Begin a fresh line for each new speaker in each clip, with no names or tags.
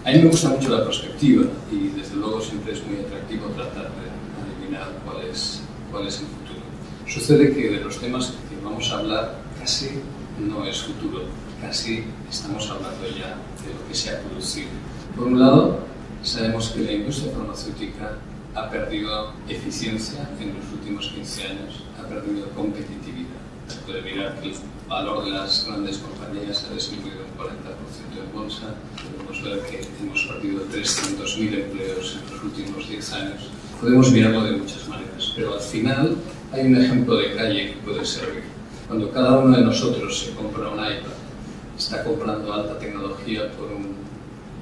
A mí me gusta mucho la perspectiva y desde luego siempre es muy atractivo tratar de adivinar cuál es el futuro. Sucede que de los temas que vamos a hablar casi no es futuro, casi estamos hablando ya de lo que se ha producido. Por un lado, sabemos que la industria farmacéutica ha perdido eficiencia en los últimos 15 años, ha perdido competitividad. Se puede mirar que el valor de las grandes compañías ha disminuido un 40% en bolsa. Podemos ver que hemos perdido 300.000 empleos en los últimos 10 años. Podemos mirarlo de muchas maneras, pero al final hay un ejemplo de calle que puede servir. Cuando cada uno de nosotros se compra un iPad, está comprando alta tecnología por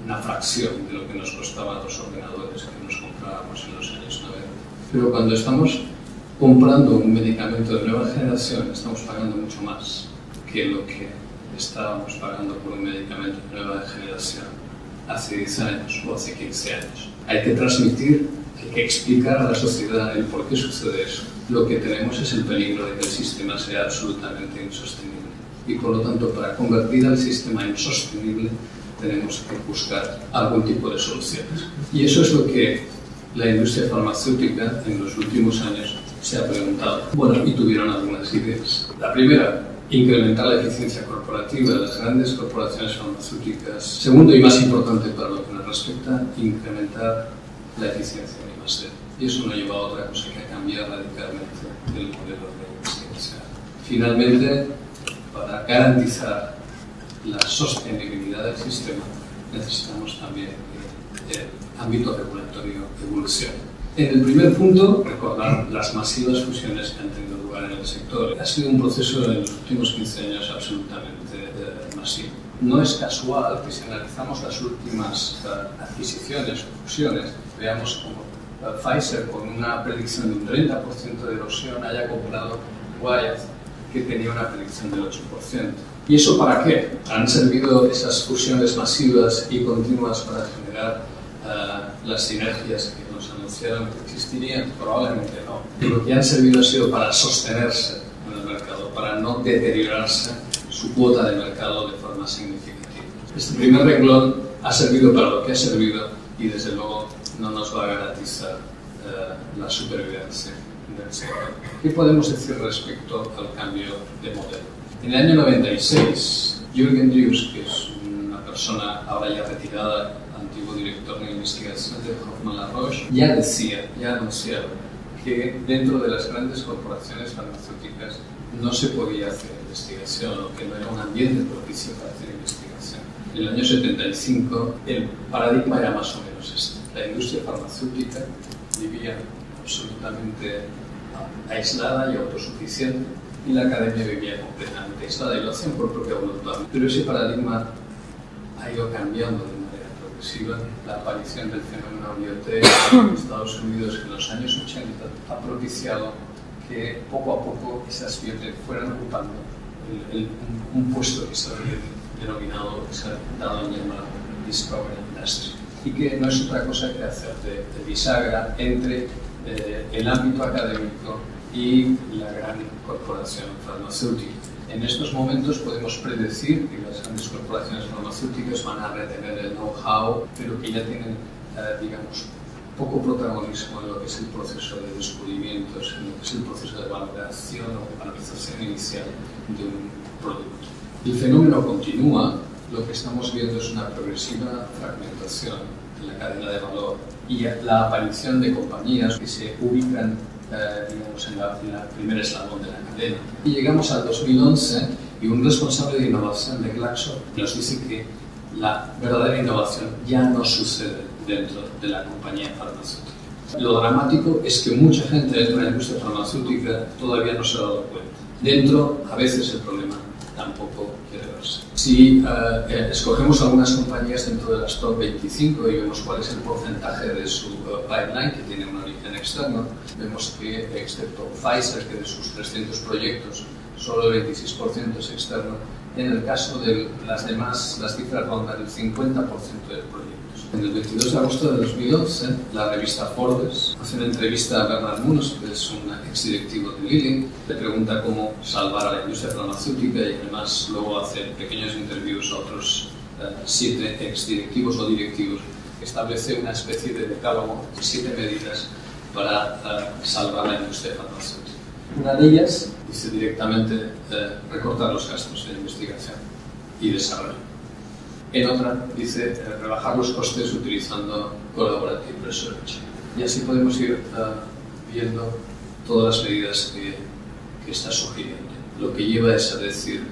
una fracción de lo que nos costaban los ordenadores que nos comprábamos en los años 90. Pero cuando estamos comprando un medicamento de nueva generación, estamos pagando mucho más que lo que estábamos pagando por un medicamento de nueva generación hace 10 años o hace 15 años. Hay que transmitir, hay que explicar a la sociedad el por qué sucede eso. Lo que tenemos es el peligro de que el sistema sea absolutamente insostenible. Y por lo tanto, para convertir al sistema insostenible, tenemos que buscar algún tipo de soluciones. Y eso es lo que la industria farmacéutica en los últimos años se ha preguntado. Bueno, y tuvieron algunas ideas. La primera, incrementar la eficiencia corporativa de las grandes corporaciones farmacéuticas. Segundo, y más importante para lo que nos respecta, incrementar la eficiencia en I+D. Y eso no lleva a otra cosa que a cambiar radicalmente el modelo de investigación. Finalmente, para garantizar la sostenibilidad del sistema, necesitamos también el ámbito regulatorio evolucione. En el primer punto, recordar las masivas fusiones que han tenido lugar en el sector. Ha sido un proceso en los últimos 15 años absolutamente masivo. No es casual que si analizamos las últimas adquisiciones o fusiones, veamos como Pfizer, con una predicción de un 30% de erosión, haya comprado Wyeth, que tenía una predicción del 8%. ¿Y eso para qué? ¿Han servido esas fusiones masivas y continuas para generar las sinergias que nos anunciaron que existirían? Probablemente no. Lo que han servido ha sido para sostenerse en el mercado, para no deteriorarse su cuota de mercado de forma significativa. Este primer renglón ha servido para lo que ha servido y desde luego no nos va a garantizar la supervivencia del sector. ¿Qué podemos decir respecto al cambio de modelo? En el año 96, Jürgen Drews, que es una persona ahora ya retirada, antiguo director de investigación de Hoffmann La Roche, ya anunciaba que dentro de las grandes corporaciones farmacéuticas no se podía hacer investigación o que no era un ambiente propicio para hacer investigación. En el año 75 el paradigma era más o menos este. La industria farmacéutica vivía absolutamente aislada y autosuficiente y la academia vivía completamente aislada y lo hacían por propia voluntad. Pero ese paradigma ha ido cambiando de manera progresiva. La aparición del fenómeno biotech en Estados Unidos en los años 80 ha propiciado que poco a poco esas biotech fueran ocupando un puesto que se ha denominado, que se ha dado en llamar Discovery Industry, y que no es otra cosa que hacer de bisagra entre el ámbito académico y la gran corporación farmacéutica. En estos momentos podemos predecir que las grandes corporaciones farmacéuticas van a retener el know-how, pero que ya tienen, digamos, poco protagonismo en lo que es el proceso de descubrimientos, en lo que es el proceso de valoración o valorización inicial de un producto. El fenómeno continúa. Lo que estamos viendo es una progresiva fragmentación en la cadena de valor y la aparición de compañías que se ubican digamos, en la primera eslabón de la cadena. Y llegamos al 2011 y un responsable de innovación de Glaxo nos dice que la verdadera innovación ya no sucede dentro de la compañía farmacéutica. Lo dramático es que mucha gente dentro de la industria farmacéutica todavía no se ha dado cuenta. Dentro, a veces el problema tampoco quiere verse. Si escogemos algunas compañías dentro de las top 25 y vemos cuál es el porcentaje de su pipeline que tiene un origen externo, vemos que, excepto Pfizer, que de sus 300 proyectos solo el 26% es externo, en el caso de las demás las cifras rondan el 50% de proyectos. En el 22 de agosto de 2011, la revista Forbes hace una entrevista a Bernard Munoz, que es un exdirectivo de Lilly, le pregunta cómo salvar a la industria farmacéutica y además luego hace pequeños interviews a otros 7 exdirectivos o directivos, que establece una especie de decálogo de 7 medidas para salvar la industria farmacéutica. Una de ellas dice directamente recortar los gastos de investigación y desarrollo. En otra dice rebajar los costes utilizando collaborative research. Y así podemos ir viendo todas las medidas que está sugiriendo. Lo que lleva es a decir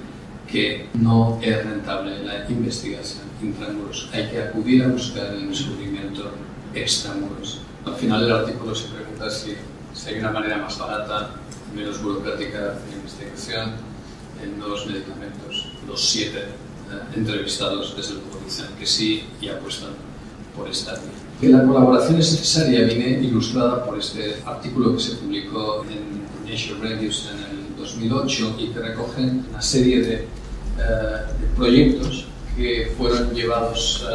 que no es rentable la investigación intramuros. Hay que acudir a buscar el descubrimiento extramuros. Al final del artículo se pregunta si hay una manera más barata, menos burocrática de investigación en nuevos medicamentos. Los 7 entrevistados desde luego dicen que sí y apuestan por esta vía. Que la colaboración es necesaria viene ilustrada por este artículo que se publicó en Nature Reviews en el 2008 y que recoge una serie de proyectos que fueron llevados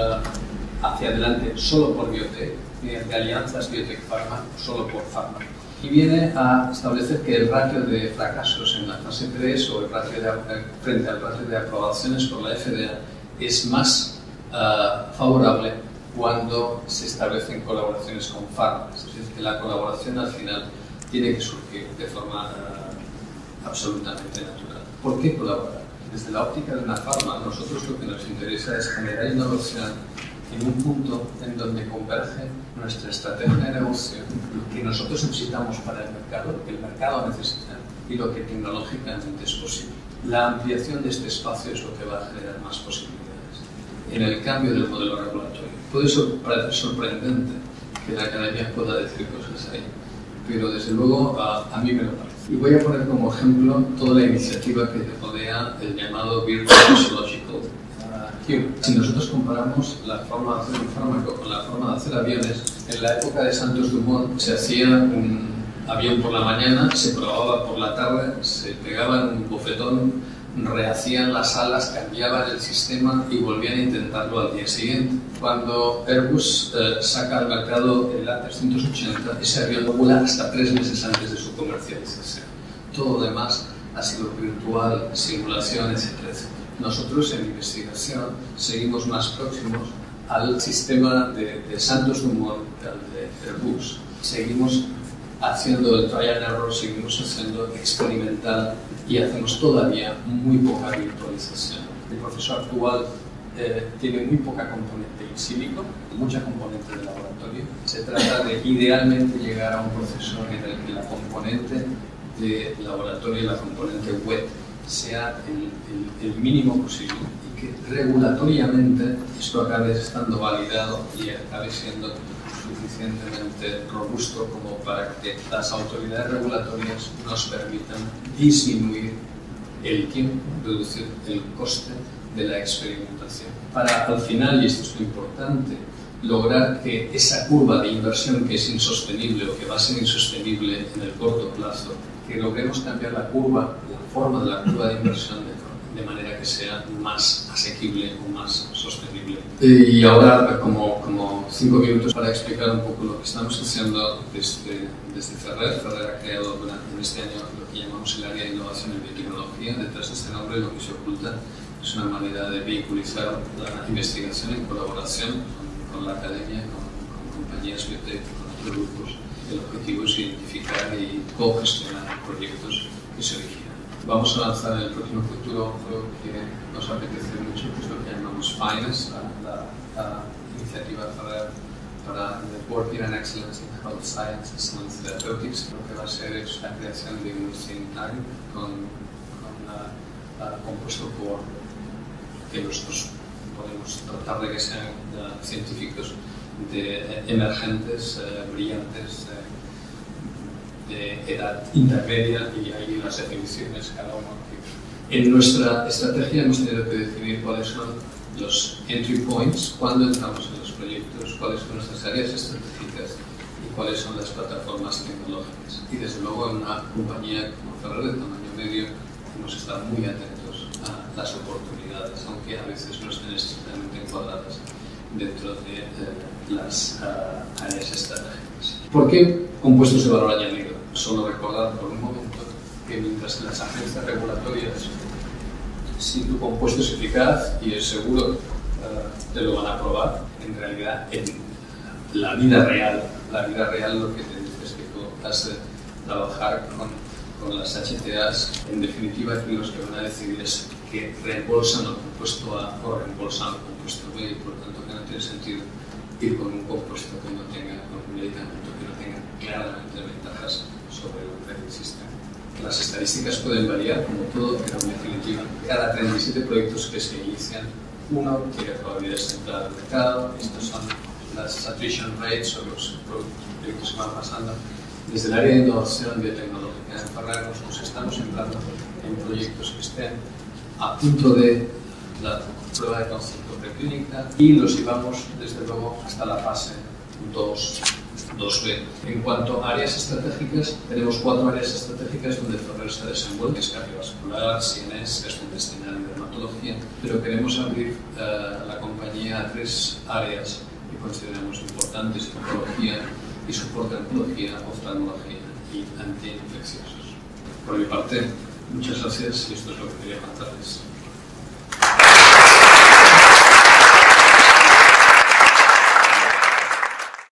hacia adelante solo por biotech, mediante alianzas biotech-pharma, solo por pharma. Y viene a establecer que el ratio de fracasos en la fase 3 o el ratio frente al ratio de aprobaciones por la FDA es más favorable cuando se establecen colaboraciones con pharma. Es decir, que la colaboración al final tiene que surgir de forma absolutamente natural. ¿Por qué colaborar? Desde la óptica de una pharma, nosotros lo que nos interesa es generar innovación en un punto en donde converge nuestra estrategia de negocio, lo que nosotros necesitamos para el mercado, lo que el mercado necesita y lo que tecnológicamente es posible. La ampliación de este espacio es lo que va a generar más posibilidades. En el cambio del modelo regulatorio. Puede parecer sorprendente que la academia pueda decir cosas ahí, pero desde luego a mí me lo parece. Y voy a poner como ejemplo toda la iniciativa que rodea el llamado Virtual Physiological Cure. Si nosotros comparamos la forma de hacer un fármaco con la forma de hacer aviones, en la época de Santos Dumont se hacía un avión por la mañana, se probaba por la tarde, se pegaban un bofetón, rehacían las alas, cambiaban el sistema y volvían a intentarlo al día siguiente. Cuando Airbus saca al mercado el A380, ese avión vuela hasta 3 meses antes de su comercialización. Todo lo demás ha sido virtual, simulación, etc. Nosotros en investigación seguimos más próximos al sistema de Santos Dumont que al de Airbus. Seguimos haciendo el trial and error, seguimos haciendo experimental y hacemos todavía muy poca virtualización. El proceso actual tiene muy poca componente in silico, mucha componente de laboratorio. Se trata de idealmente llegar a un proceso en el que la componente de laboratorio y la componente web sea el mínimo posible y que regulatoriamente esto acabe estando validado y acabe siendo suficientemente robusto como para que las autoridades regulatorias nos permitan disminuir el tiempo, reducir el coste de la experimentación. Para al final, y esto es lo importante, lograr que esa curva de inversión que es insostenible o que va a ser insostenible en el corto plazo, que logremos cambiar la curva, la forma de la curva de inversión de manera que sea más asequible o más sostenible. Y ahora, como 5 minutos para explicar un poco lo que estamos haciendo desde Ferrer. Ferrer ha creado en este año lo que llamamos el área de innovación en biotecnología. Detrás de este nombre lo que se oculta es una manera de vehiculizar la investigación en colaboración con la academia, con compañías biotech, con otros grupos. El objetivo es identificar y co-gestionar proyectos que se originan. Vamos a lanzar en el próximo futuro algo que nos apetece mucho, que es lo que llamamos FINES, la iniciativa para Working and Excellence in Health Sciences and Therapeutics. Lo que va a ser es la creación de un think tank compuesto por que nosotros podemos tratar de que sean científicos emergentes, brillantes, de edad intermedia, y ahí las definiciones cada uno. En nuestra estrategia hemos tenido que definir cuáles son los entry points, cuándo entramos en los proyectos, cuáles son nuestras áreas estratégicas y cuáles son las plataformas tecnológicas. Y desde luego en una compañía como Ferrer de tamaño medio hemos estado muy atentos a las oportunidades, aunque a veces no estén estrictamente encuadradas dentro de las áreas estratégicas. ¿Por qué compuestos de valor añadido? Solo recordar por un momento que mientras en las agencias regulatorias, si tu compuesto es eficaz y es seguro te lo van a probar. En realidad, en la vida real lo que te dice es que tú has de trabajar con las HTAs. En definitiva, aquí los que van a decidir es que reembolsan el compuesto A o reembolsan el compuesto B, y por tanto que no tiene sentido ir con un compuesto que no tenga, con un medicamento que no tenga claramente ventajas sobre lo que existe. Las estadísticas pueden variar, como todo, pero en definitiva, cada 37 proyectos que se inician, uno tiene probabilidades de entrada al mercado. Estas son las attrition rates o los proyectos que van pasando. Desde el área de innovación biotecnológica en Ferreros nos estamos centrando en proyectos que estén a punto de la prueba de concepto preclínica y los llevamos desde luego hasta la fase 2B. En cuanto a áreas estratégicas, tenemos 4 áreas estratégicas donde Ferrer se desenvuelve: es cardiovascular, CNS, gastrointestinal y dermatología, pero queremos abrir la compañía a 3 áreas que consideramos importantes: oncología y soporte a oncología, oftalmología y antiinfecciosos. Por mi parte, muchas gracias y esto es lo que quería contarles.